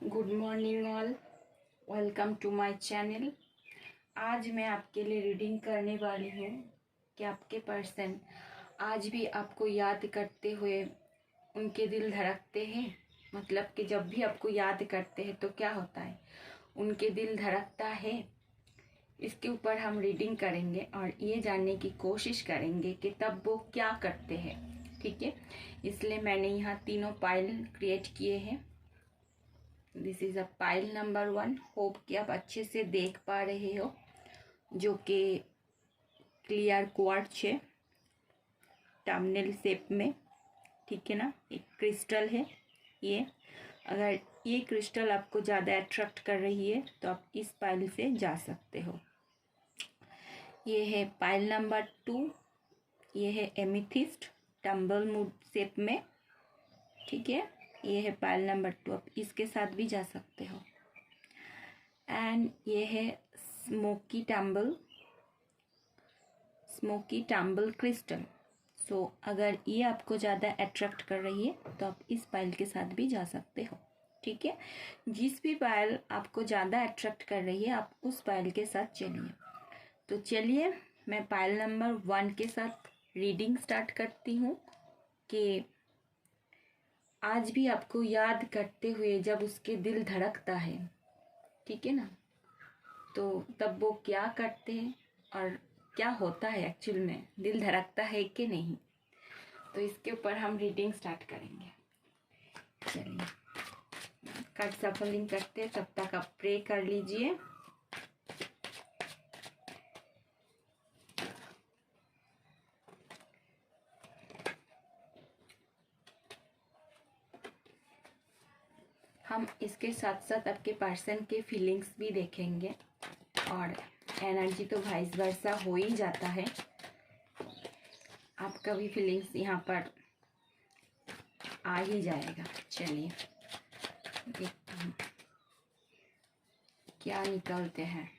Good morning all, welcome to my channel. आज मैं आपके लिए रीडिंग करने वाली हूँ कि आपके पर्सन आज भी आपको याद करते हुए उनके दिल धड़कते हैं। मतलब कि जब भी आपको याद करते हैं तो क्या होता है, उनके दिल धड़कता है। इसके ऊपर हम रीडिंग करेंगे और ये जानने की कोशिश करेंगे कि तब वो क्या करते हैं। ठीक है, इसलिए मैंने यहाँ तीनों पाइल क्रिएट किए हैं। This is a pile number 1। Hope कि आप अच्छे से देख पा रहे हो, जो कि क्लियर क्वार्ट्ज है टर्मिनल शेप में। ठीक है ना, एक क्रिस्टल है ये। अगर ये क्रिस्टल आपको ज़्यादा अट्रैक्ट कर रही है तो आप इस पाइल से जा सकते हो। ये है पाइल नंबर 2। ये है एमिथिस्ट टम्बल मूड शेप में। ठीक है, ये है पाइल नंबर 2, आप इसके साथ भी जा सकते हो। एंड ये है स्मोकी टैम्बल क्रिस्टल। सो अगर ये आपको ज़्यादा अट्रैक्ट कर रही है तो आप इस पाइल के साथ भी जा सकते हो। ठीक है, जिस भी पाइल आपको ज़्यादा अट्रैक्ट कर रही है आप उस पाइल के साथ चलिए। तो चलिए मैं पाइल नंबर 1 के साथ रीडिंग स्टार्ट करती हूँ कि आज भी आपको याद करते हुए जब उसके दिल धड़कता है, ठीक है ना, तो तब वो क्या करते हैं और क्या होता है एक्चुअल में, दिल धड़कता है कि नहीं। तो इसके ऊपर हम रीडिंग स्टार्ट करेंगे। चलिए कार्ड सफलिंग करते हैं, तब तक आप प्रे कर लीजिए। हम इसके साथ साथ आपके पर्सन के फीलिंग्स भी देखेंगे, और एनर्जी तो वाइस वर्सा हो ही जाता है। आपका भी फीलिंग्स यहाँ पर आ ही जाएगा। चलिए देखते हैं क्या निकलते हैं।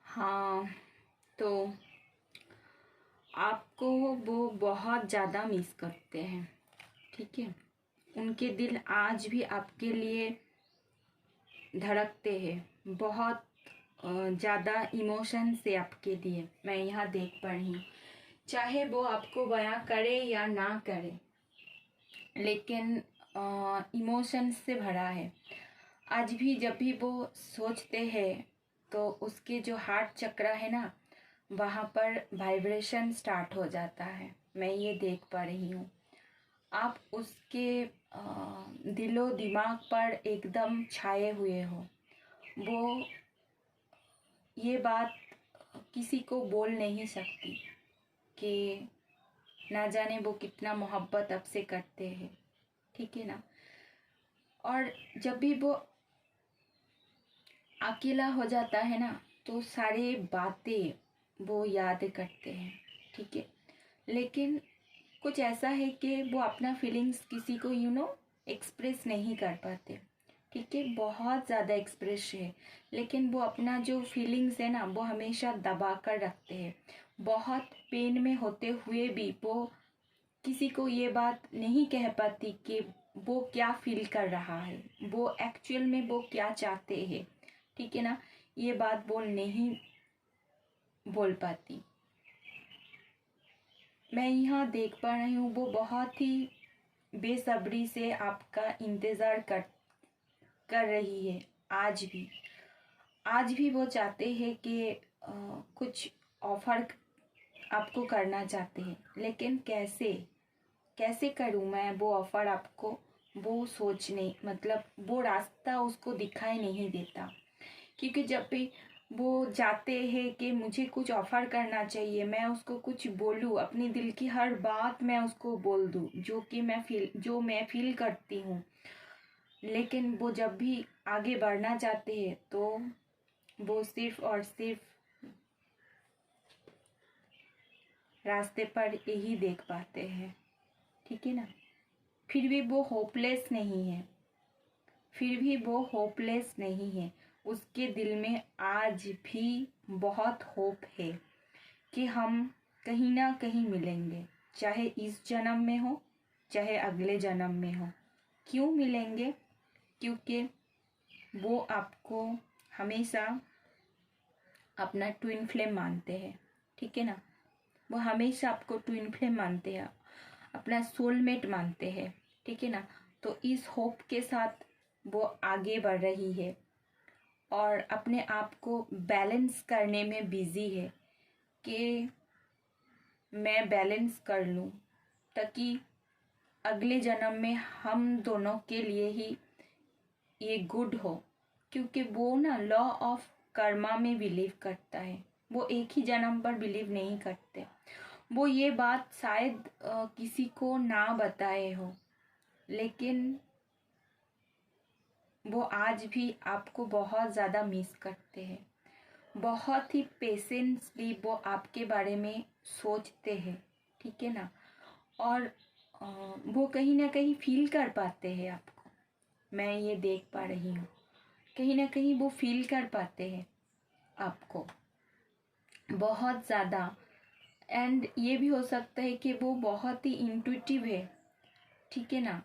हाँ, तो आपको वो बहुत ज़्यादा मिस करते हैं। ठीक है, उनके दिल आज भी आपके लिए धड़कते हैं, बहुत ज़्यादा इमोशन से आपके लिए मैं यहाँ देख पा रही हूँ। चाहे वो आपको बयां करे या ना करे, लेकिन इमोशन से भरा है। आज भी जब भी वो सोचते हैं तो उसके जो हार्ट चक्र है ना, वहाँ पर वाइब्रेशन स्टार्ट हो जाता है। मैं ये देख पा रही हूँ। आप उसके दिलो दिमाग पर एकदम छाए हुए हो। वो ये बात किसी को बोल नहीं सकती कि ना जाने वो कितना मोहब्बत आपसे करते हैं। ठीक है ना, और जब भी वो अकेला हो जाता है ना तो सारी बातें वो याद करते हैं। ठीक है, लेकिन कुछ ऐसा है कि वो अपना फीलिंग्स किसी को एक्सप्रेस नहीं कर पाते। ठीक है, बहुत ज़्यादा एक्सप्रेस है, लेकिन वो अपना जो फीलिंग्स है ना वो हमेशा दबा कर रखते हैं। बहुत पेन में होते हुए भी वो किसी को ये बात नहीं कह पाती कि वो क्या फील कर रहा है, वो एक्चुअल में वो क्या चाहते हैं, ठीक है ना। ये बात वो नहीं बोल पाती। मैं यहाँ देख पा रही हूँ वो बहुत ही बेसब्री से आपका इंतज़ार कर रही है। आज भी वो चाहते हैं कि कुछ ऑफर आपको करना चाहते हैं, लेकिन कैसे कैसे करूँ मैं वो ऑफर आपको, वो सोच नहीं, मतलब वो रास्ता उसको दिखाई नहीं देता। क्योंकि जब भी वो चाहते हैं कि मुझे कुछ ऑफर करना चाहिए, मैं उसको कुछ बोलूँ, अपनी दिल की हर बात मैं उसको बोल दूँ, जो मैं फील करती हूँ, लेकिन वो जब भी आगे बढ़ना चाहते हैं तो वो सिर्फ और सिर्फ रास्ते पर यही देख पाते हैं, ठीक है ना। फिर भी वो होपलेस नहीं है, उसके दिल में आज भी बहुत होप है कि हम कहीं ना कहीं मिलेंगे, चाहे इस जन्म में हो चाहे अगले जन्म में हो। क्यों मिलेंगे? क्योंकि वो आपको हमेशा अपना ट्विन फ्लेम मानते हैं, ठीक है ना। वो हमेशा आपको ट्विन फ्लेम मानते हैं, अपना सोलमेट मानते हैं, ठीक है ना। तो इस होप के साथ वो आगे बढ़ रही है और अपने आप को बैलेंस करने में बिजी है कि मैं बैलेंस कर लूँ ताकि अगले जन्म में हम दोनों के लिए ही ये गुड हो। क्योंकि वो ना लॉ ऑफ कर्मा में बिलीव करता है, वो एक ही जन्म पर बिलीव नहीं करते। वो ये बात शायद किसी को ना बताए हो, लेकिन वो आज भी आपको बहुत ज़्यादा मिस करते हैं। बहुत ही पेशेंसली वो आपके बारे में सोचते हैं, ठीक है ना। और वो कहीं ना कहीं फील कर पाते हैं आपको, मैं ये देख पा रही हूँ, कहीं ना कहीं वो फील कर पाते हैं आपको बहुत ज़्यादा। एंड ये भी हो सकता है कि वो बहुत ही इंट्यूटिव है, ठीक है ना,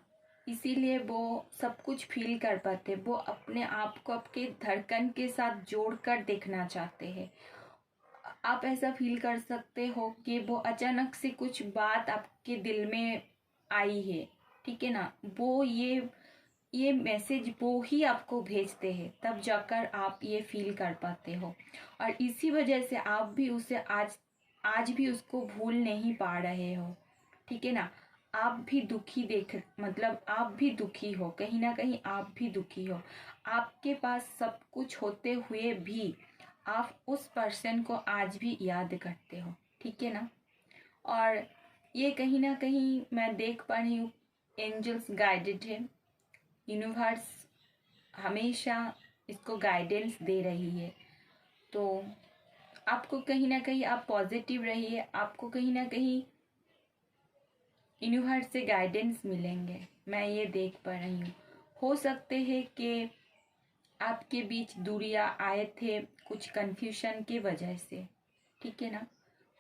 इसीलिए वो सब कुछ फील कर पाते। वो अपने आप को आपके धड़कन के साथ जोड़कर देखना चाहते हैं। आप ऐसा फील कर सकते हो कि वो अचानक से कुछ बात आपके दिल में आई है, ठीक है ना। वो ये मैसेज वो ही आपको भेजते हैं, तब जाकर आप ये फील कर पाते हो। और इसी वजह से आप भी उसे आज भी उसको भूल नहीं पा रहे हो, ठीक है ना। आप भी दुखी मतलब आप भी दुखी हो, कहीं ना कहीं आप भी दुखी हो। आपके पास सब कुछ होते हुए भी आप उस पर्सन को आज भी याद करते हो, ठीक है ना। और ये कहीं ना कहीं मैं देख पा रही हूँ एंजल्स गाइडेड है, यूनिवर्स हमेशा इसको गाइडेंस दे रही है। तो आपको कहीं ना कहीं आप पॉजिटिव रहिए, आपको कहीं ना कहीं यूनिवर्स से गाइडेंस मिलेंगे, मैं ये देख पा रही हूँ। हो सकते हैं कि आपके बीच दूरियां आए थे कुछ कंफ्यूजन की वजह से, ठीक है ना।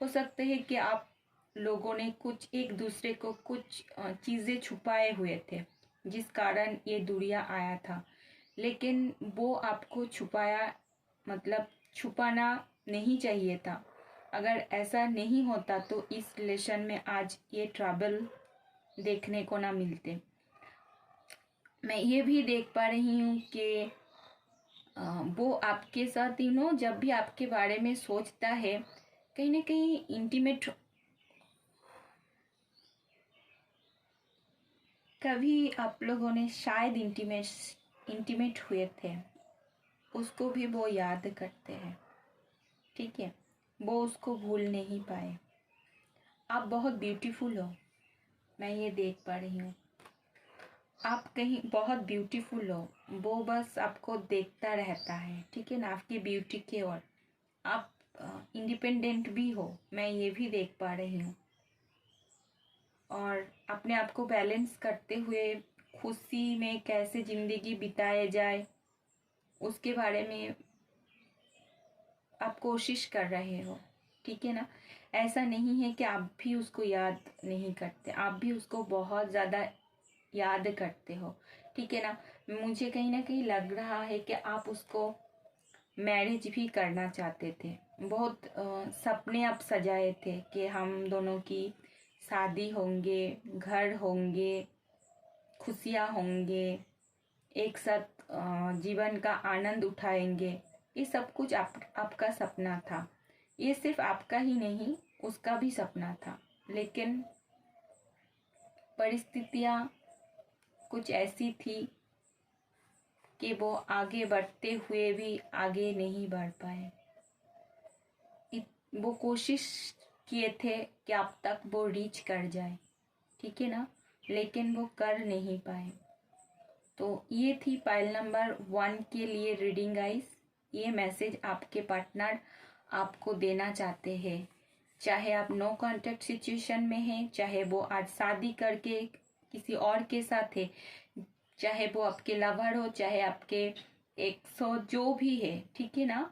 हो सकते हैं कि आप लोगों ने कुछ एक दूसरे को कुछ चीज़ें छुपाए हुए थे जिस कारण ये दूरियां आया था, लेकिन वो आपको मतलब छुपाना नहीं चाहिए था। अगर ऐसा नहीं होता तो इस रिलेशन में आज ये ट्रबल देखने को ना मिलते। मैं ये भी देख पा रही हूँ कि वो आपके साथ जब भी आपके बारे में सोचता है कहीं ना कहीं इंटीमेट, कभी आप लोगों ने शायद इंटीमेट हुए थे, उसको भी वो याद करते हैं, ठीक है। वो उसको भूल नहीं पाए। आप बहुत ब्यूटीफुल हो, मैं ये देख पा रही हूँ। आप कहीं बहुत ब्यूटीफुल हो, वो बस आपको देखता रहता है, ठीक है ना, आपकी ब्यूटी के। और आप इंडिपेंडेंट भी हो, मैं ये भी देख पा रही हूँ। और अपने आप को बैलेंस करते हुए खुशी में कैसे ज़िंदगी बिताए जाए उसके बारे में आप कोशिश कर रहे हो, ठीक है ना। ऐसा नहीं है कि आप भी उसको याद नहीं करते, आप भी उसको बहुत ज़्यादा याद करते हो, ठीक है ना। मुझे कहीं ना कहीं लग रहा है कि आप उसको मैरिज भी करना चाहते थे, बहुत सपने आप सजाए थे कि हम दोनों की शादी होंगे, घर होंगे, खुशियाँ होंगे, एक साथ जीवन का आनंद उठाएंगे। ये सब कुछ आपका सपना था। ये सिर्फ आपका ही नहीं, उसका भी सपना था। लेकिन परिस्थितियाँ कुछ ऐसी थी कि वो आगे बढ़ते हुए भी आगे नहीं बढ़ पाए। वो कोशिश किए थे कि अब तक वो रीच कर जाए, ठीक है ना, लेकिन वो कर नहीं पाए। तो ये थी पाइल नंबर 1 के लिए रीडिंग गाइस। ये मैसेज आपके पार्टनर आपको देना चाहते हैं। चाहे आप नो कांटेक्ट सिचुएशन में हैं, चाहे वो आज शादी करके किसी और के साथ है, चाहे वो आपके लवर हो, चाहे आपके एक्स जो भी है, ठीक है ना,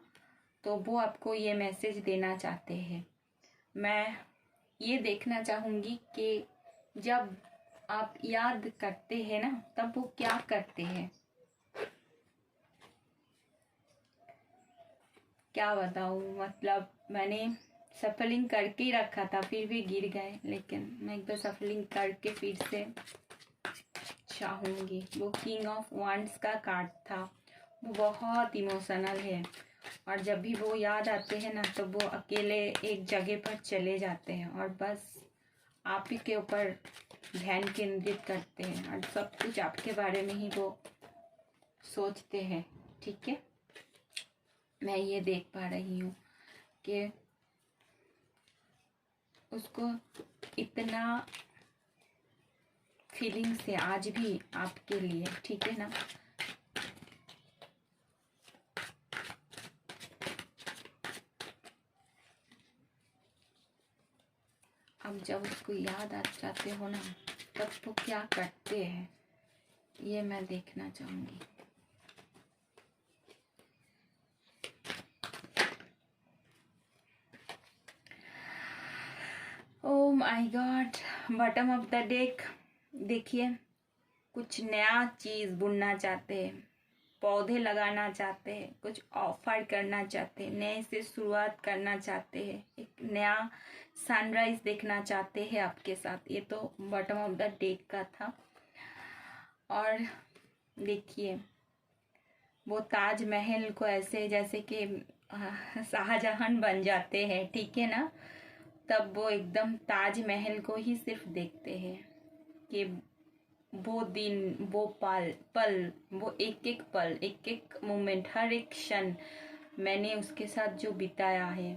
तो वो आपको ये मैसेज देना चाहते हैं। मैं ये देखना चाहूँगी कि जब आप याद करते हैं ना, तब वो क्या करते हैं। क्या बताऊँ, मतलब मैंने सफलिंग करके ही रखा था, फिर भी गिर गए, लेकिन मैं एक बार सफलिंग करके फिर से चाहूँगी। वो किंग ऑफ वांड्स का कार्ड था, वो बहुत इमोशनल है, और जब भी वो याद आते हैं ना, तो वो अकेले एक जगह पर चले जाते हैं और बस आप ही के ऊपर ध्यान केंद्रित करते हैं और सब कुछ आपके बारे में ही वो सोचते हैं, ठीक है। मैं ये देख पा रही हूँ कि उसको इतना फीलिंग्स है आज भी आपके लिए, ठीक है ना। अब जब उसको याद आ जाते हो ना, तब वो क्या करते हैं, ये मैं देखना चाहूँगी। Oh my God, bottom of the deck. देखिए, कुछ नया चीज़ बुनना चाहते हैं, पौधे लगाना चाहते हैं, कुछ ऑफर करना चाहते हैं, नए से शुरुआत करना चाहते हैं, एक नया सनराइज देखना चाहते हैं आपके साथ। ये तो बॉटम ऑफ द डेक का था। और देखिए, वो ताजमहल को ऐसे जैसे कि शाहजहां बन जाते हैं, ठीक है ना, तब वो एकदम ताजमहल को ही सिर्फ देखते हैं कि वो दिन, वो पल, वो एक एक पल, एक एक मोमेंट, हर एक क्षण मैंने उसके साथ जो बिताया है,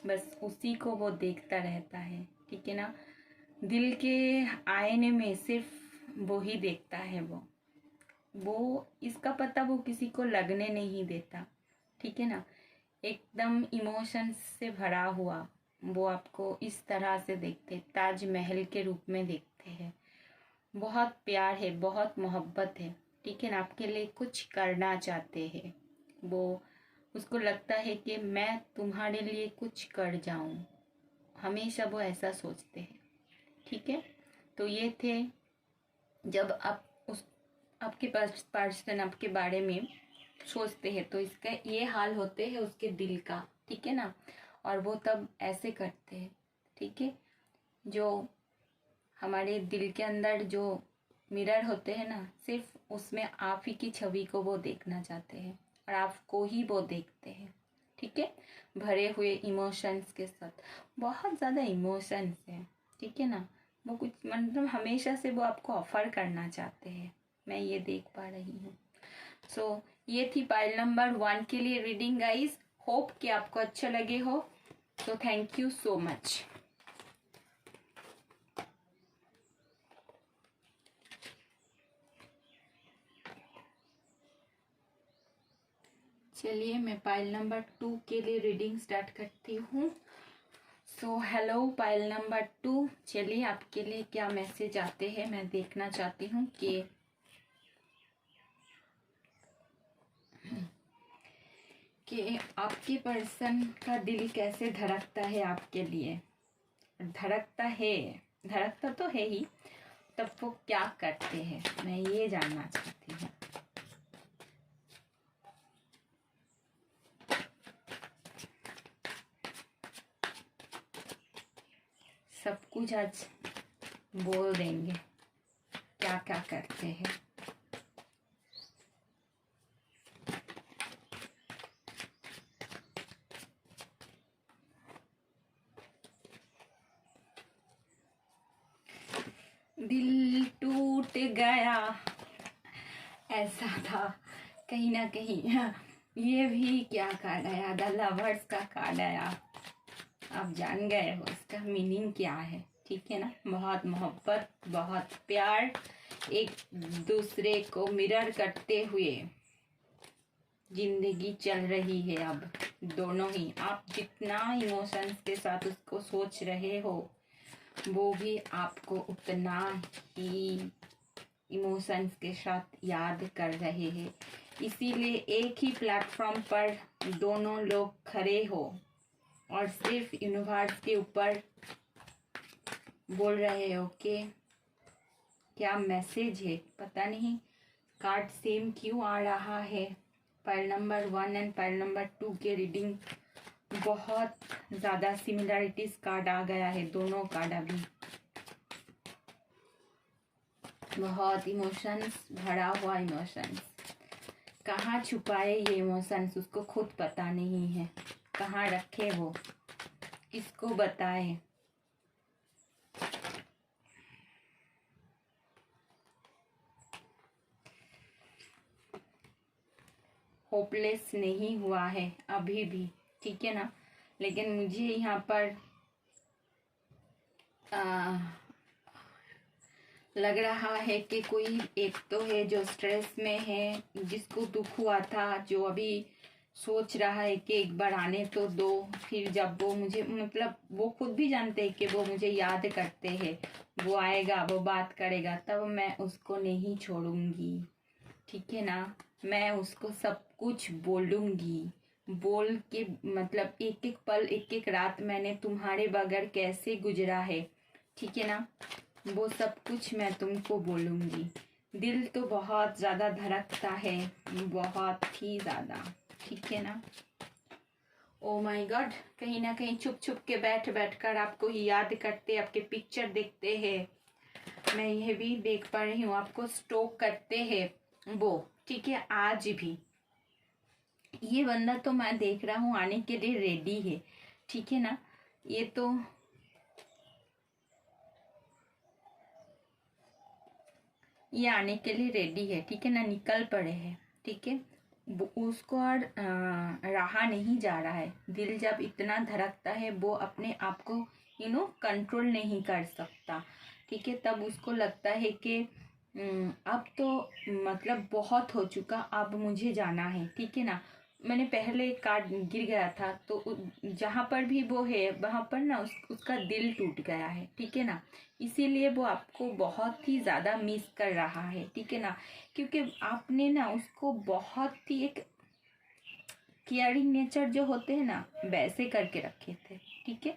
बस उसी को वो देखता रहता है, ठीक है ना। दिल के आईने में सिर्फ वो ही देखता है। वो इसका पता वो किसी को लगने नहीं देता, ठीक है ना। एकदम इमोशंस से भरा हुआ वो आपको इस तरह से देखते, ताजमहल के रूप में देखते हैं। बहुत प्यार है, बहुत मोहब्बत है, ठीक है ना। आपके लिए कुछ करना चाहते हैं वो, उसको लगता है कि मैं तुम्हारे लिए कुछ कर जाऊं, हमेशा वो ऐसा सोचते हैं, ठीक है। तो ये थे, जब आप उस आपके पास पर्सन आपके बारे में सोचते हैं तो इसका ये हाल होते हैं उसके दिल का, ठीक है ना। और वो तब ऐसे करते हैं, ठीक है। जो हमारे दिल के अंदर जो मिरर होते हैं ना, सिर्फ उसमें आप ही की छवि को वो देखना चाहते हैं और आपको ही वो देखते हैं, ठीक है। भरे हुए इमोशंस के साथ, बहुत ज़्यादा इमोशंस है, ठीक है ना। वो कुछ मतलब हमेशा से वो आपको ऑफर करना चाहते हैं, मैं ये देख पा रही हूँ। सो ये थी पाइल नंबर 1 के लिए रीडिंग गाइस। होप कि आपको अच्छा लगे हो। So thank you so much. चलिए, मैं पाइल नंबर 2 के लिए रीडिंग स्टार्ट करती हूँ। सो हेलो पाइल नंबर 2, चलिए आपके लिए क्या मैसेज आते हैं मैं देखना चाहती हूँ कि आपके पर्सन का दिल कैसे धड़कता है आपके लिए, धड़कता तो है ही, तब वो क्या करते हैं, मैं ये जानना चाहती हूँ। सब कुछ आज बोल देंगे क्या क्या करते हैं। दिल टूट गया, ऐसा था कहीं ना कहीं। ये भी क्या कार्ड आया, द लवर्स का कार्ड आया। आप जान गए हो इसका मीनिंग क्या है, ठीक है ना। बहुत मोहब्बत, बहुत प्यार, एक दूसरे को मिरर करते हुए जिंदगी चल रही है अब दोनों ही। आप जितना इमोशंस के साथ उसको सोच रहे हो, वो भी आपको उतना ही इमोशंस के साथ याद कर रहे हैं। इसीलिए एक ही प्लेटफॉर्म पर दोनों लोग खड़े हो और सिर्फ यूनिवर्स के ऊपर बोल रहे हो कि क्या मैसेज है। पता नहीं कार्ड सेम क्यों आ रहा है। Pile number 1 and pile number 2 के रीडिंग बहुत ज़्यादा सिमिलरिटीज कार्ड आ गया है, दोनों कार्ड अभी। बहुत इमोशंस, भरा हुआ इमोशंस। कहाँ छुपाए ये इमोशंस, उसको खुद पता नहीं है। कहाँ रखे वो, किसको बताए। होपलेस नहीं हुआ है अभी भी, ठीक है ना। लेकिन मुझे यहाँ पर लग रहा है कि कोई एक तो है जो स्ट्रेस में है, जिसको दुख हुआ था, जो अभी सोच रहा है कि एक बार आने तो दो। फिर जब वो मुझे, मतलब वो खुद भी जानते हैं कि वो मुझे याद करते हैं, वो आएगा, वो बात करेगा, तब मैं उसको नहीं छोड़ूंगी, ठीक है ना। मैं उसको सब कुछ बोलूंगी, बोल के, मतलब एक एक पल, एक एक रात मैंने तुम्हारे बगैर कैसे गुजरा है, ठीक है ना। वो सब कुछ मैं तुमको बोलूंगी। दिल तो बहुत ज़्यादा धड़कता है, बहुत ही ज़्यादा, ठीक है ना। ओ माय गॉड, कहीं ना कहीं छुप छुप के बैठ बैठ कर आपको ही याद करते, आपके पिक्चर देखते हैं। मैं यह भी देख पा रही हूँ, आपको स्टॉक करते हैं वो, ठीक है। आज भी ये बंदा तो मैं देख रहा हूँ आने के लिए रेडी है, ठीक है ना। ये तो ये आने के लिए रेडी है, ठीक है ना, निकल पड़े हैं, ठीक है। उसको और रहा नहीं जा रहा है। दिल जब इतना धड़कता है, वो अपने आप को कंट्रोल नहीं कर सकता, ठीक है। तब उसको लगता है कि अब तो मतलब बहुत हो चुका, अब मुझे जाना है, ठीक है ना। मैंने पहले कार्ड गिर गया था, तो जहाँ पर भी वो है वहाँ पर ना उसका दिल टूट गया है, ठीक है ना। इसीलिए वो आपको बहुत ही ज़्यादा मिस कर रहा है, ठीक है ना। क्योंकि आपने ना उसको बहुत ही एक केयरिंग नेचर जो होते हैं ना, वैसे करके रखे थे, ठीक है।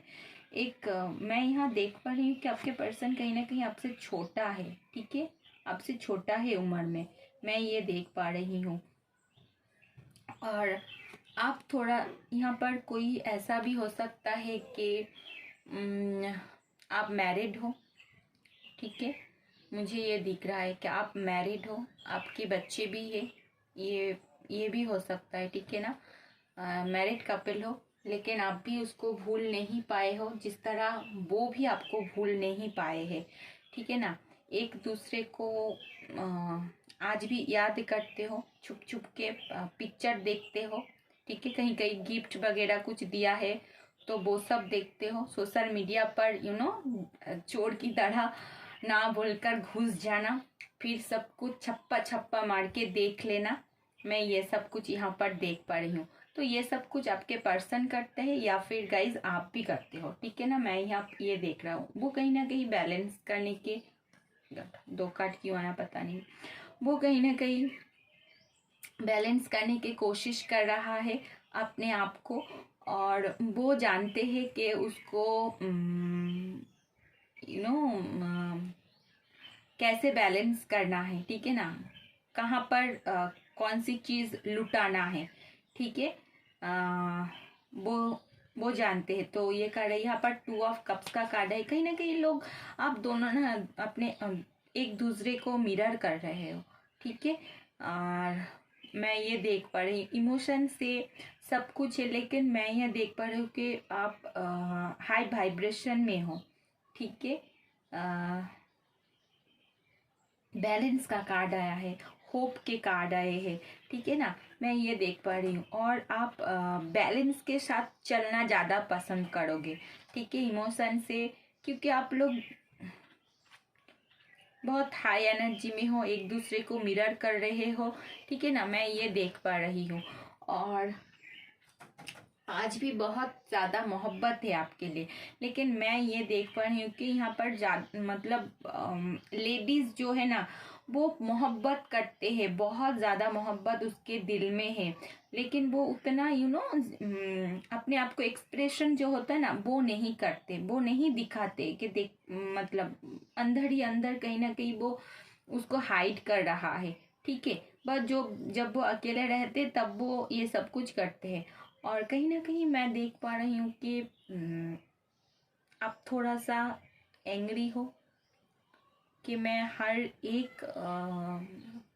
एक मैं यहाँ देख पा रही हूँ कि आपके पर्सन कहीं ना कहीं आपसे छोटा है, ठीक है। आपसे छोटा है उम्र में, मैं ये देख पा रही हूँ। और आप थोड़ा यहाँ पर कोई ऐसा भी हो सकता है कि आप मैरिड हो, ठीक है। मुझे ये दिख रहा है कि आप मैरिड हो, आपके बच्चे भी है, ये भी हो सकता है, ठीक है ना। मैरिड कपल हो, लेकिन आप भी उसको भूल नहीं पाए हो जिस तरह वो भी आपको भूल नहीं पाए हैं, ठीक है ना। एक दूसरे को आज भी याद करते हो, छुप छुप के पिक्चर देखते हो, ठीक है। कहीं कहीं गिफ्ट वगैरह कुछ दिया है तो वो सब देखते हो। सोशल मीडिया पर चोर की तरह ना बोलकर घुस जाना, फिर सब कुछ छप्पा छप्पा मार के देख लेना। मैं ये सब कुछ यहाँ पर देख पा रही हूँ। तो ये सब कुछ आपके पर्सन करते हैं या फिर गाइज आप भी करते हो, ठीक है ना। मैं यहाँ ये देख रहा हूँ, वो कहीं ना कहीं बैलेंस करने के, 2 कार्ड क्यों आया पता नहीं, वो कहीं ना कहीं बैलेंस करने की कोशिश कर रहा है अपने आप को, और वो जानते हैं कि उसको कैसे बैलेंस करना है, ठीक है ना, कहाँ पर कौन सी चीज़ लुटाना है, ठीक है। अ, वो वो जानते हैं। तो ये कार्ड है, यहाँ पर 2 ऑफ कप्स का कार्ड है। कहीं ना कहीं लोग, आप दोनों ना अपने एक दूसरे को मिरर कर रहे हो, ठीक है। और मैं ये देख पा रही हूँ इमोशन से सब कुछ है, लेकिन मैं ये देख पा रही हूँ कि आप हाई वाइब्रेशन में हो, ठीक है। बैलेंस का कार्ड आया है, होप के कार्ड आए हैं, ठीक है ना, मैं ये देख पा रही हूँ। और आप बैलेंस के साथ चलना ज़्यादा पसंद करोगे, ठीक है, इमोशन से, क्योंकि आप लोग बहुत हाई एनर्जी में हो, एक दूसरे को मिरर कर रहे हो, ठीक है ना, मैं ये देख पा रही हूँ। और आज भी बहुत ज़्यादा मोहब्बत है आपके लिए, लेकिन मैं ये देख पा रही हूँ कि यहाँ पर मतलब लेडीज़ जो है ना, वो मोहब्बत करते हैं, बहुत ज़्यादा मोहब्बत उसके दिल में है, लेकिन वो उतना अपने आप को एक्सप्रेशन जो होता है ना, वो नहीं करते, वो नहीं दिखाते कि देख, मतलब अंदर ही अंदर कहीं ना कहीं वो उसको हाइड कर रहा है, ठीक है। बस जो जब वो अकेले रहते तब वो ये सब कुछ करते हैं। और कहीं ना कहीं मैं देख पा रही हूँ कि आप थोड़ा सा एंग्री हो कि मैं हर एक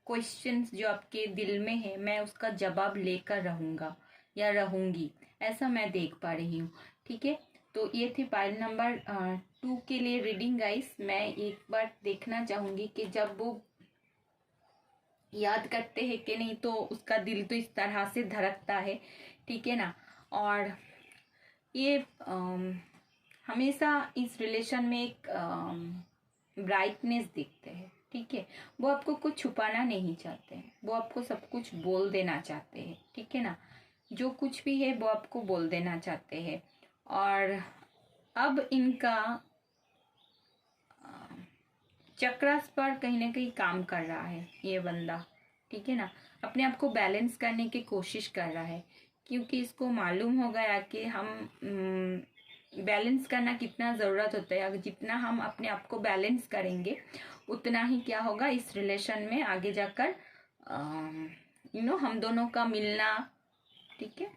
क्वेश्चंस जो आपके दिल में है, मैं उसका जवाब लेकर रहूँगा या रहूँगी, ऐसा मैं देख पा रही हूँ, ठीक है। तो ये थी पाइल नंबर 2 के लिए रीडिंग गाइस। मैं एक बार देखना चाहूँगी कि जब वो याद करते हैं कि नहीं, तो उसका दिल तो इस तरह से धड़कता है, ठीक है ना। और ये हमेशा इस रिलेशन में एक ब्राइटनेस दिखते हैं, ठीक है। वो आपको कुछ छुपाना नहीं चाहते हैं, वो आपको सब कुछ बोल देना चाहते हैं, ठीक है ना, जो कुछ भी है वो आपको बोल देना चाहते हैं। और अब इनका चक्रास पर कहीं ना कहीं काम कर रहा है ये बंदा, ठीक है ना, अपने आप को बैलेंस करने की कोशिश कर रहा है, क्योंकि इसको मालूम हो गया कि हम बैलेंस करना कितना ज़रूरत होता है। अगर जितना हम अपने आप को बैलेंस करेंगे, उतना ही क्या होगा इस रिलेशन में आगे जाकर हम दोनों का मिलना, ठीक है,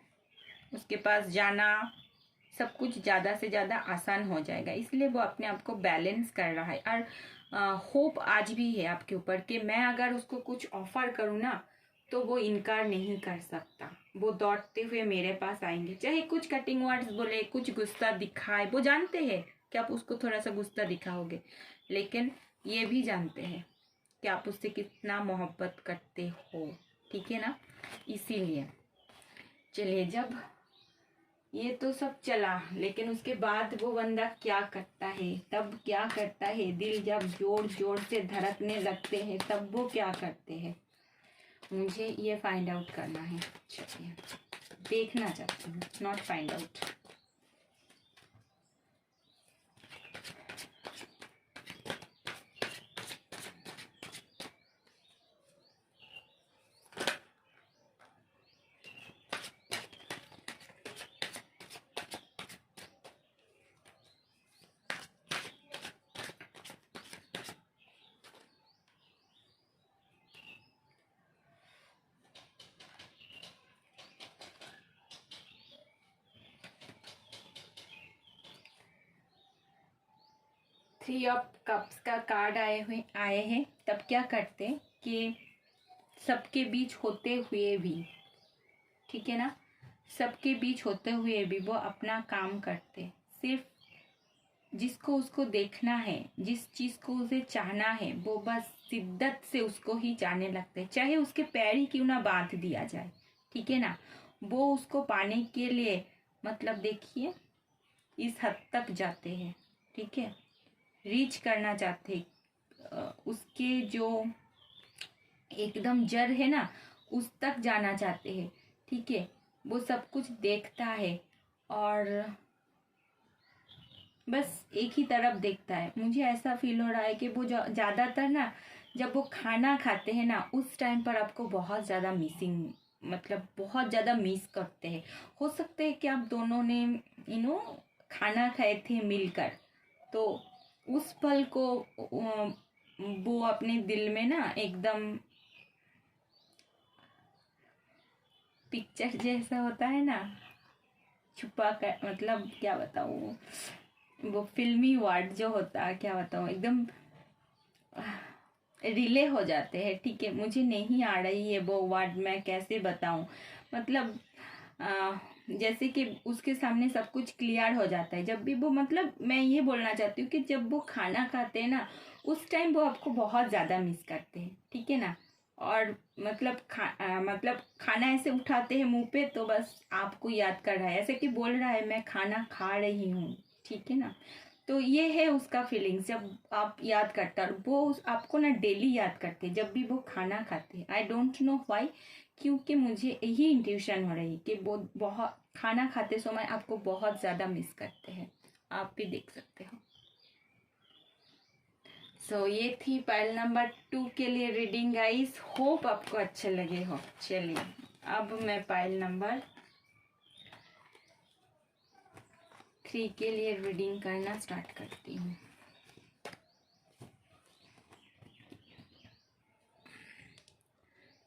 उसके पास जाना, सब कुछ ज़्यादा से ज़्यादा आसान हो जाएगा। इसलिए वो अपने आप को बैलेंस कर रहा है। और होप आज भी है आपके ऊपर कि मैं अगर उसको कुछ ऑफर करूँ ना, तो वो इनकार नहीं कर सकता, वो दौड़ते हुए मेरे पास आएंगे, चाहे कुछ कटिंग वर्ड्स बोले, कुछ गुस्सा दिखाए। वो जानते हैं कि आप उसको थोड़ा सा गुस्सा दिखाओगे, लेकिन ये भी जानते हैं कि आप उससे कितना मोहब्बत करते हो, ठीक है ना। इसीलिए चलिए, जब ये तो सब चला, लेकिन उसके बाद वो बंदा क्या करता है, तब क्या करता है, दिल जब जोर जोर से धड़कने लगते हैं तब वो क्या करते हैं, मुझे ये फाइंड आउट करना है। चलिए, देखना चाहती हूँ, not find out. Three of cups का कार्ड आए हैं। तब क्या करते कि सबके बीच होते हुए भी, ठीक है ना, सबके बीच होते हुए भी वो अपना काम करते, सिर्फ जिसको उसको देखना है, जिस चीज को उसे चाहना है, वो बस शिद्दत से उसको ही चाहने लगते, चाहे उसके पैर ही क्यों ना बांध दिया जाए, ठीक है ना। वो उसको पाने के लिए, मतलब देखिए, इस हद तक जाते हैं, ठीक है, रीच करना चाहते, उसके जो एकदम जड़ है ना, उस तक जाना चाहते हैं, ठीक है। वो सब कुछ देखता है और बस एक ही तरफ देखता है। मुझे ऐसा फील हो रहा है कि वो ज़्यादातर ना, जब वो खाना खाते हैं ना, उस टाइम पर आपको बहुत ज़्यादा मिसिंग मतलब बहुत ज़्यादा मिस करते हैं। हो सकता है कि आप दोनों ने खाना खाए थे मिलकर, तो उस पल को वो अपने दिल में ना एकदम पिक्चर जैसा होता है ना, छुपा कर, मतलब क्या बताऊँ, वो फिल्मी वर्ड जो होता है, क्या बताऊँ, एकदम रिले हो जाते हैं। ठीक है, मुझे नहीं आ रही है वो वर्ड, मैं कैसे बताऊं। मतलब जैसे कि उसके सामने सब कुछ क्लियर हो जाता है जब भी वो, मतलब मैं ये बोलना चाहती हूँ कि जब वो खाना खाते हैं ना, उस टाइम वो आपको बहुत ज़्यादा मिस करते हैं। ठीक है ना। और मतलब मतलब खाना ऐसे उठाते हैं मुंह पे तो बस आपको याद कर रहा है, ऐसे कि बोल रहा है मैं खाना खा रही हूँ। ठीक है ना। तो ये है उसका फीलिंग्स, जब आप याद करता है वो आपको ना डेली याद करते हैं जब भी वो खाना खाते हैं। आई डोंट नो व्हाई, क्योंकि मुझे यही इंट्यूशन हो रही कि वो बहुत खाना खाते समय आपको बहुत ज़्यादा मिस करते हैं। आप भी देख सकते हो। सो ये थी पाइल नंबर 2 के लिए रीडिंग गाइस, होप आपको अच्छे लगे हो। चलिए अब मैं पाइल नंबर 3 के लिए रीडिंग करना स्टार्ट करती हूँ।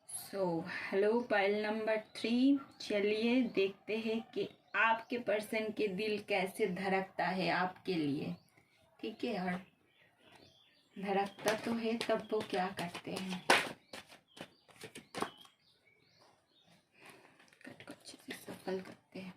सो हेलो पाइल नंबर 3, चलिए देखते हैं कि आपके पर्सन के दिल कैसे धड़कता है आपके लिए। ठीक है, और धड़कता तो है तब वो क्या करते हैं। कट को अच्छे से सफल करते हैं।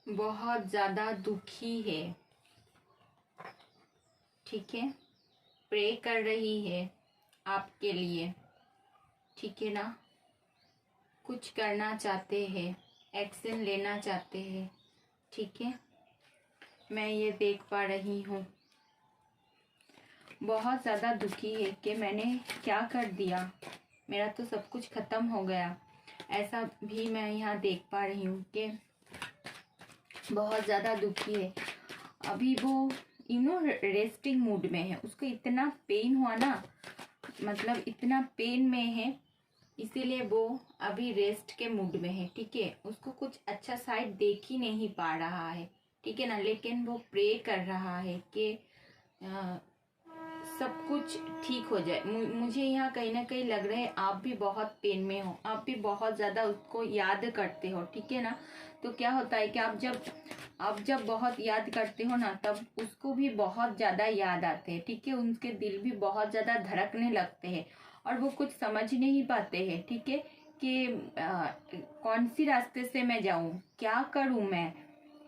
बहुत ज़्यादा दुखी है। ठीक है, प्रे कर रही है आपके लिए। ठीक है ना, कुछ करना चाहते हैं, एक्शन लेना चाहते हैं। ठीक है, मैं ये देख पा रही हूँ। बहुत ज़्यादा दुखी है कि मैंने क्या कर दिया, मेरा तो सब कुछ ख़त्म हो गया। ऐसा भी मैं यहाँ देख पा रही हूँ कि बहुत ज़्यादा दुखी है। अभी वो रेस्टिंग मूड में है। उसको इतना पेन हुआ ना, मतलब इतना पेन में है, इसीलिए वो अभी रेस्ट के मूड में है। ठीक है, उसको कुछ अच्छा साइड देख ही नहीं पा रहा है। ठीक है ना, लेकिन वो प्रे कर रहा है कि सब कुछ ठीक हो जाए। मुझे यहाँ कहीं ना कहीं लग रहा है आप भी बहुत पेन में हो, आप भी बहुत ज़्यादा उसको याद करते हो। ठीक है ना, तो क्या होता है कि आप जब बहुत याद करते हो ना, तब उसको भी बहुत ज़्यादा याद आते हैं। ठीक है, उनके दिल भी बहुत ज़्यादा धड़कने लगते हैं और वो कुछ समझ नहीं पाते हैं। ठीक है, कि कौन सी रास्ते से मैं जाऊँ, क्या करूँ मैं।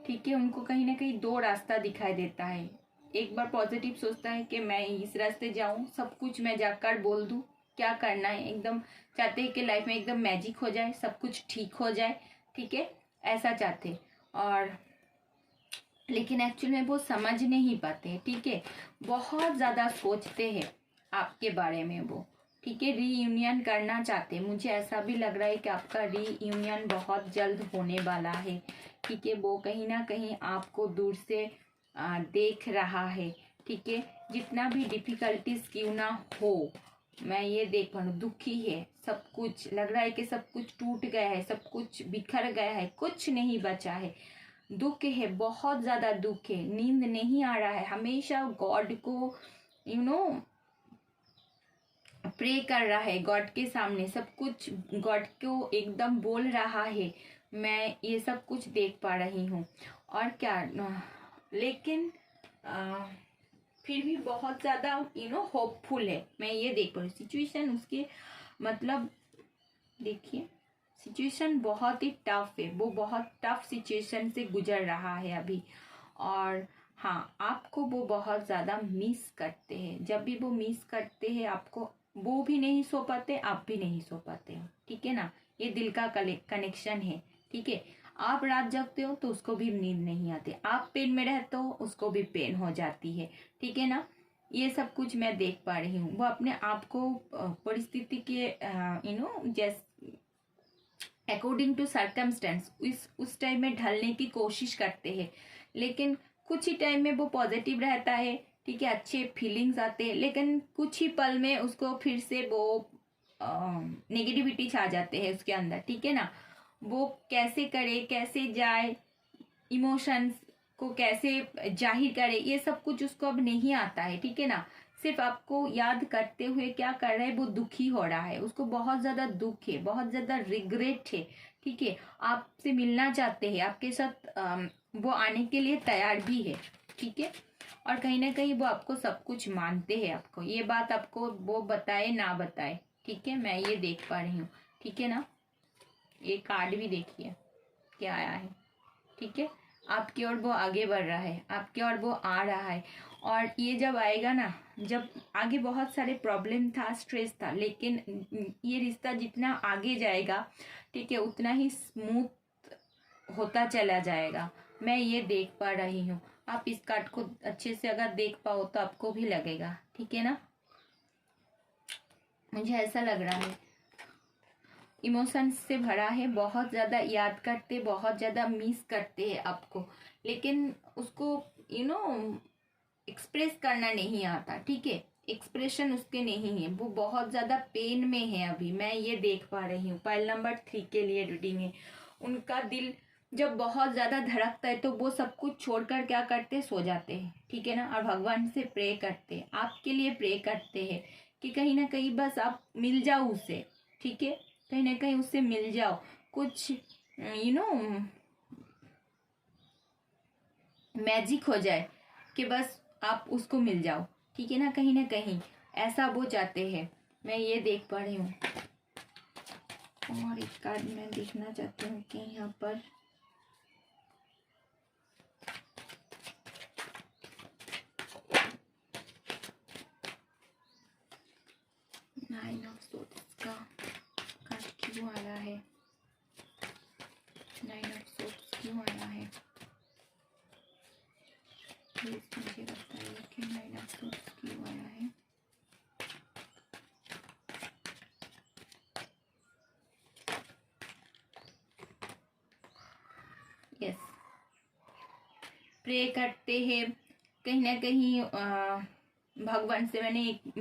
ठीक है, उनको कहीं ना कहीं दो रास्ता दिखाई देता है। एक बार पॉजिटिव सोचता है कि मैं इस रास्ते जाऊं, सब कुछ मैं जाकर बोल दूं। क्या करना है, एकदम चाहते हैं कि लाइफ में एकदम मैजिक हो जाए, सब कुछ ठीक हो जाए, ठीक है, ऐसा चाहते हैं। और लेकिन एक्चुअल में वो समझ नहीं पाते हैं, ठीक है, बहुत ज़्यादा सोचते हैं आपके बारे में वो, ठीक है, रीयूनियन करना चाहते हैं। मुझे ऐसा भी लग रहा है कि आपका रीयूनियन बहुत जल्द होने वाला है, ठीक है। वो कहीं ना कहीं आपको दूर से देख रहा है, ठीक है। जितना भी डिफिकल्टीज क्यों ना हो, मैं ये देख पा रही हूँ, दुखी है, सब कुछ लग रहा है कि सब कुछ टूट गया है, सब कुछ बिखर गया है, कुछ नहीं बचा है, दुख है, बहुत ज्यादा दुख है, नींद नहीं आ रहा है, हमेशा गॉड को यू नो प्रे कर रहा है, गॉड के सामने सब कुछ गॉड को एकदम बोल रहा है। मैं ये सब कुछ देख पा रही हूँ। और क्या, लेकिन फिर भी बहुत ज्यादा होपफुल है, मैं ये देख पा रही हूँ। सिचुएशन उसके मतलब देखिए, सिचुएशन बहुत ही टफ है, वो बहुत टफ सिचुएशन से गुजर रहा है अभी। और हाँ, आपको वो बहुत ज़्यादा मिस करते हैं। जब भी वो मिस करते हैं आपको, वो भी नहीं सो पाते, आप भी नहीं सो पाते हो, ठीक है ना। ये दिल का कनेक्शन है, ठीक है। आप रात जगते हो तो उसको भी नींद नहीं आती, आप पेन में रहते हो उसको भी पेन हो जाती है, ठीक है ना। ये सब कुछ मैं देख पा रही हूँ। वो अपने आप को परिस्थिति के जैसे अकॉर्डिंग टू सर्कमस्टेंस उस टाइम में ढलने की कोशिश करते हैं, लेकिन कुछ ही टाइम में वो पॉजिटिव रहता है, ठीक है, अच्छे फीलिंग्स आते हैं, लेकिन कुछ ही पल में उसको फिर से वो नेगेटिविटी छा जाते हैं उसके अंदर, ठीक है ना। वो कैसे करे, कैसे जाए, इमोशंस को कैसे जाहिर करे, ये सब कुछ उसको अब नहीं आता है, ठीक है ना। सिर्फ आपको याद करते हुए क्या कर रहा है, वो दुखी हो रहा है, उसको बहुत ज्यादा दुख है, बहुत ज्यादा रिग्रेट है, ठीक है। आपसे मिलना चाहते हैं, आपके साथ वो आने के लिए तैयार भी है, ठीक है। और कहीं ना कहीं वो आपको सब कुछ मानते हैं, आपको ये बात आपको वो बताए ना बताए, ठीक है, मैं ये देख पा रही हूँ, ठीक है ना। ये कार्ड भी देखिए क्या आया है, ठीक है। आपकी ओर वो आगे बढ़ रहा है, आपकी ओर वो आ रहा है। और ये जब आएगा ना, जब आगे बहुत सारे प्रॉब्लम था, स्ट्रेस था, लेकिन ये रिश्ता जितना आगे जाएगा, ठीक है, उतना ही स्मूथ होता चला जाएगा, मैं ये देख पा रही हूँ। आप इस कार्ड को अच्छे से अगर देख पाओ तो आपको भी लगेगा, ठीक है ना। मुझे ऐसा लग रहा है इमोशंस से भरा है, बहुत ज़्यादा याद करते, बहुत ज़्यादा मिस करते हैं आपको, लेकिन उसको एक्सप्रेस करना नहीं आता, ठीक है, एक्सप्रेशन उसके नहीं है, वो बहुत ज़्यादा पेन में है अभी, मैं ये देख पा रही हूँ। पाइल नंबर 3 के लिए रीडिंग है। उनका दिल जब बहुत ज़्यादा धड़कता है तो वो सब कुछ छोड़कर क्या करते, सो जाते हैं, ठीक है ना। और भगवान से प्रे करते हैं, आपके लिए प्रे करते हैं कि कहीं ना कहीं बस आप मिल जाओ उससे, ठीक है, कहीं ना कहीं उससे मिल जाओ, कुछ मैजिक हो जाए कि बस आप उसको मिल जाओ, ठीक है ना कहीं ऐसा वो चाहते हैं, मैं ये देख पा रही हूँ। और एक कार्ड मैं देखना चाहती हूँ कि यहाँ पर नाइन ऑफ सोर्ड्स का कार्ड क्यों आया है, नाइन ऑफ सोर्ड्स क्यों आया है, प्लीज मुझे बताइए कि नाइन ऑफ सोर्ड्स क्यों आया है। यस, प्रे करते हैं कहीं ना कहीं भगवान से। मैंने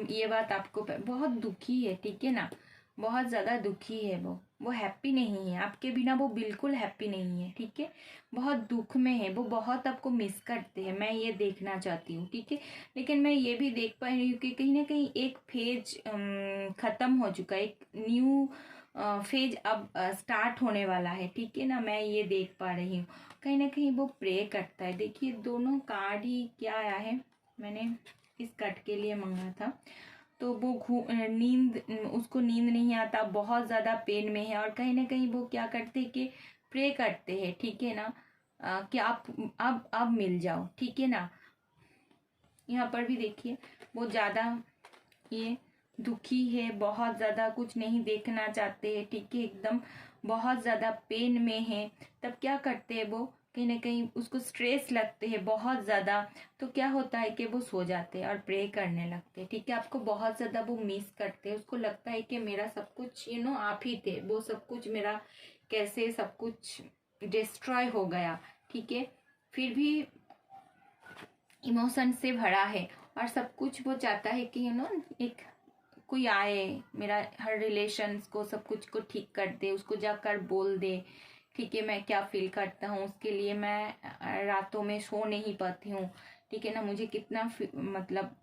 ये बात आपको बहुत दुखी है, ठीक है ना, बहुत ज़्यादा दुखी है वो हैप्पी नहीं है आपके बिना, वो बिल्कुल हैप्पी नहीं है, ठीक है, बहुत दुख में है, वो बहुत आपको मिस करते हैं, मैं ये देखना चाहती हूँ, ठीक है। लेकिन मैं ये भी देख पा रही हूँ कि कहीं ना कहीं एक फेज ख़त्म हो चुका है, एक न्यू फेज अब स्टार्ट होने वाला है, ठीक है ना, मैं ये देख पा रही हूँ। कहीं ना कहीं वो प्रे करता है। देखिए दोनों कार्ड ही क्या आया है, मैंने इस कार्ड के लिए मंगा था, तो वो नींद, उसको नींद नहीं आता, बहुत ज़्यादा पेन में है, और कहीं ना कहीं वो क्या करते हैं कि प्रे करते हैं, ठीक है ना, कि आप अब मिल जाओ, ठीक है ना। यहाँ पर भी देखिए वो ज़्यादा ये दुखी है, बहुत ज़्यादा कुछ नहीं देखना चाहते हैं, ठीक है, एकदम बहुत ज़्यादा पेन में है, तब क्या करते हैं वो, कहीं ना कहीं उसको स्ट्रेस लगते हैं बहुत ज़्यादा, तो क्या होता है कि वो सो जाते हैं और प्रे करने लगते हैं, ठीक है। आपको बहुत ज़्यादा वो मिस करते हैं, उसको लगता है कि मेरा सब कुछ आप ही थे, वो सब कुछ मेरा कैसे सब कुछ डिस्ट्रॉय हो गया, ठीक है। फिर भी इमोशन से भरा है और सब कुछ वो चाहता है कि एक कोई आए, मेरा हर रिलेशंस को सब कुछ को ठीक कर दे, उसको जाकर बोल दे, ठीक है, मैं क्या फील करता हूँ उसके लिए, मैं रातों में सो नहीं पाती हूँ, ठीक है ना, मुझे कितना मतलब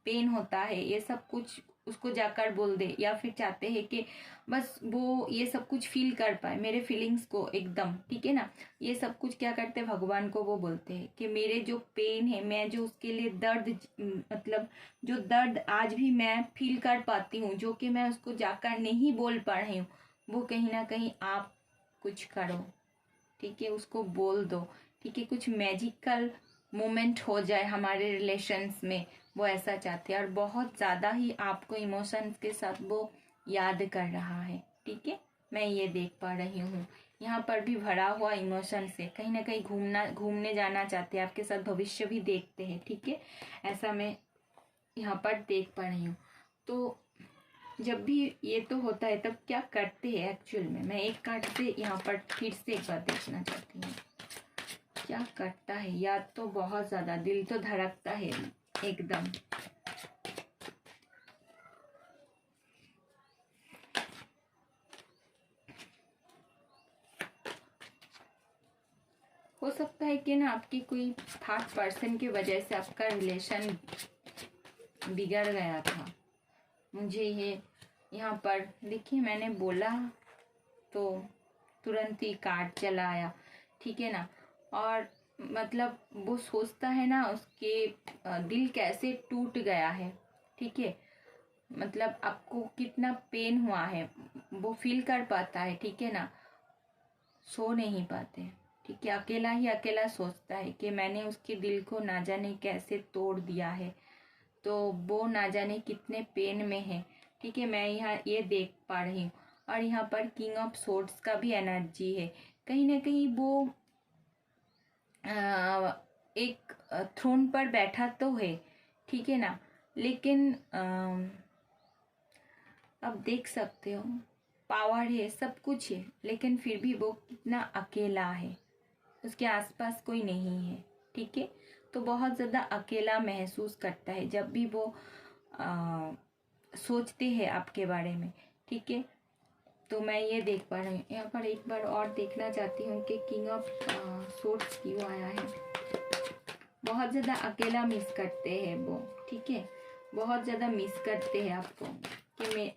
पेन होता है, ये सब कुछ उसको जाकर बोल दे, या फिर चाहते हैं कि बस वो ये सब कुछ फील कर पाए, मेरे फीलिंग्स को एकदम, ठीक है ना। ये सब कुछ क्या करते हैं, भगवान को वो बोलते हैं कि मेरे जो पेन है, मैं जो उसके लिए दर्द, मतलब जो दर्द आज भी मैं फील कर पाती हूँ, जो कि मैं उसको जाकर नहीं बोल पा रही हूँ, वो कहीं ना कहीं आप कुछ करो, ठीक है, उसको बोल दो, ठीक है, कुछ मैजिकल मोमेंट हो जाए हमारे रिलेशंस में, वो ऐसा चाहते हैं, और बहुत ज़्यादा ही आपको इमोशंस के साथ वो याद कर रहा है, ठीक है, मैं ये देख पा रही हूँ। यहाँ पर भी भरा हुआ इमोशन से कहीं ना कहीं घूमने जाना चाहते हैं, आपके साथ भविष्य भी देखते हैं, ठीक है, ऐसा मैं यहाँ पर देख पा रही हूँ। तो जब भी ये तो होता है तब क्या करते हैं एक्चुअल में, मैं एक कार्ड से यहाँ पर फिर से एक बार देखना चाहती हूँ क्या करता है। याद तो बहुत ज्यादा, दिल तो धड़कता है एकदम। हो सकता है कि ना आपकी कोई थर्ड पर्सन की वजह से आपका रिलेशन बिगड़ गया था। मुझे ये यहाँ पर देखिए, मैंने बोला तो तुरंत ही कार्ड चला आया, ठीक है ना। और मतलब वो सोचता है ना, उसके दिल कैसे टूट गया है, ठीक है, मतलब आपको कितना पेन हुआ है वो फील कर पाता है, ठीक है ना। सो नहीं पाते, ठीक है, अकेला ही अकेला सोचता है कि मैंने उसके दिल को ना जाने कैसे तोड़ दिया है, तो वो ना जाने कितने पेन में है, ठीक है, मैं यहाँ ये देख पा रही हूँ। और यहाँ पर किंग ऑफ सोर्ड्स का भी एनर्जी है, कहीं ना कहीं वो एक थ्रोन पर बैठा तो है, ठीक है ना, लेकिन अब देख सकते हो पावर है, सब कुछ है, लेकिन फिर भी वो कितना अकेला है, उसके आसपास कोई नहीं है, ठीक है। तो बहुत ज़्यादा अकेला महसूस करता है जब भी वो सोचते हैं आपके बारे में, ठीक है। तो मैं ये देख पा रही हूँ। यहाँ पर एक बार और देखना चाहती हूँ कि किंग ऑफ सोर्ड्स क्यों आया है। बहुत ज़्यादा अकेला मिस करते हैं वो, ठीक है, बहुत ज़्यादा मिस करते हैं आपको कि मैं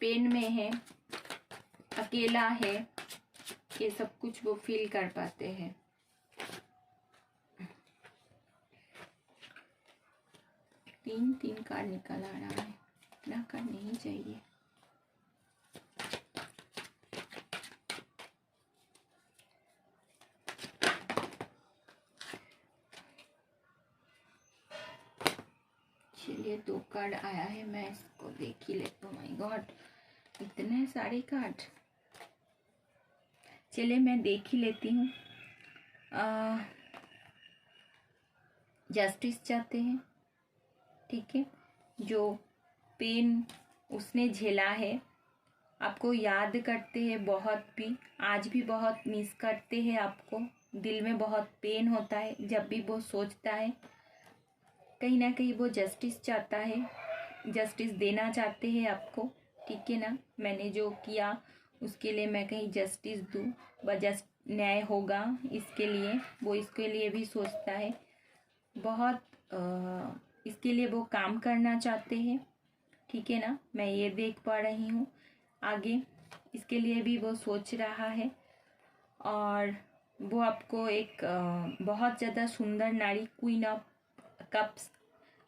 पेन में है, अकेला है, ये सब कुछ वो फील कर पाते हैं। तीन कार्ड निकल आ रहा है, इतना कार्ड नहीं चाहिए। चलिए 2 कार्ड आया है, मैं इसको देख ही लेता हूँ। माय गॉड, इतने सारे कार्ड, चलिए मैं देख ही लेती हूँ। जस्टिस चाहते हैं, ठीक है, जो पेन उसने झेला है, आपको याद करते हैं बहुत भी, आज भी बहुत मिस करते हैं आपको, दिल में बहुत पेन होता है जब भी वो सोचता है, कहीं ना कहीं वो जस्टिस चाहता है, जस्टिस देना चाहते हैं आपको, ठीक है ना। मैंने जो किया उसके लिए मैं कहीं जस्टिस दूँ, व जस्ट न्याय होगा, इसके लिए वो इसके लिए भी सोचता है बहुत, इसके लिए वो काम करना चाहते हैं, ठीक है ना, मैं ये देख पा रही हूँ। आगे इसके लिए भी वो सोच रहा है, और वो आपको एक बहुत ज़्यादा सुंदर नारी, क्वीन ऑफ कप्स,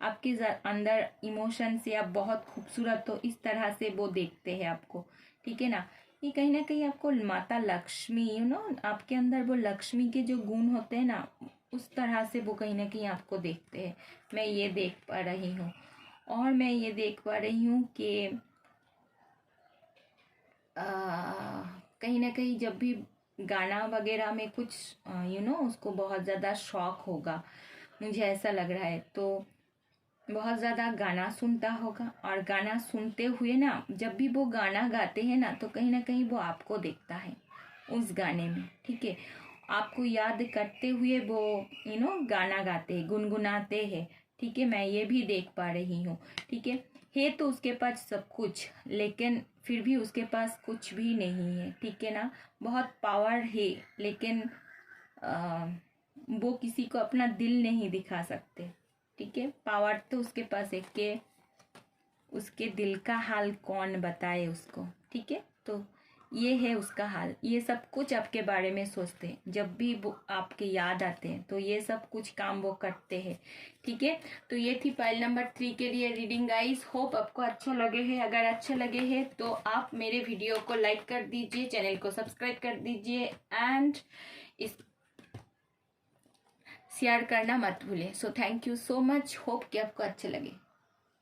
आपके अंदर इमोशन से आप बहुत खूबसूरत हो, इस तरह से वो देखते हैं आपको, ठीक है ना। ये कहीं ना कहीं आपको माता लक्ष्मी आपके अंदर वो लक्ष्मी के जो गुण होते हैं ना, उस तरह से वो कहीं ना कहीं आपको देखते हैं। मैं ये देख पा रही हूँ। और मैं ये देख पा रही हूँ कि कहीं ना कहीं जब भी गाना वगैरह में कुछ उसको बहुत ज़्यादा शौक होगा, मुझे ऐसा लग रहा है। तो बहुत ज़्यादा गाना सुनता होगा, और गाना सुनते हुए ना जब भी वो गाना गाते हैं ना, तो कहीं ना कहीं वो आपको देखता है उस गाने में, ठीक है। आपको याद करते हुए वो गाना गाते हैं, गुनगुनाते हैं, ठीक है। मैं ये भी देख पा रही हूँ, ठीक है तो उसके पास सब कुछ, लेकिन फिर भी उसके पास कुछ भी नहीं है, ठीक है ना। बहुत पावर है, लेकिन वो किसी को अपना दिल नहीं दिखा सकते, ठीक है। पावर तो उसके पास है कि उसके दिल का हाल कौन बताए उसको, ठीक है। तो ये है उसका हाल। ये सब कुछ आपके बारे में सोचते हैं, जब भी वो आपके याद आते हैं तो ये सब कुछ काम वो करते हैं, ठीक है। तो ये थी पाइल नंबर 3 के लिए रीडिंग गाइस। होप आपको अच्छा लगे है। अगर अच्छे लगे हैं तो आप मेरे वीडियो को लाइक कर दीजिए, चैनल को सब्सक्राइब कर दीजिए, एंड इस शेयर करना मत भूलें। So thank you so much. Hope कि आपको अच्छे लगे।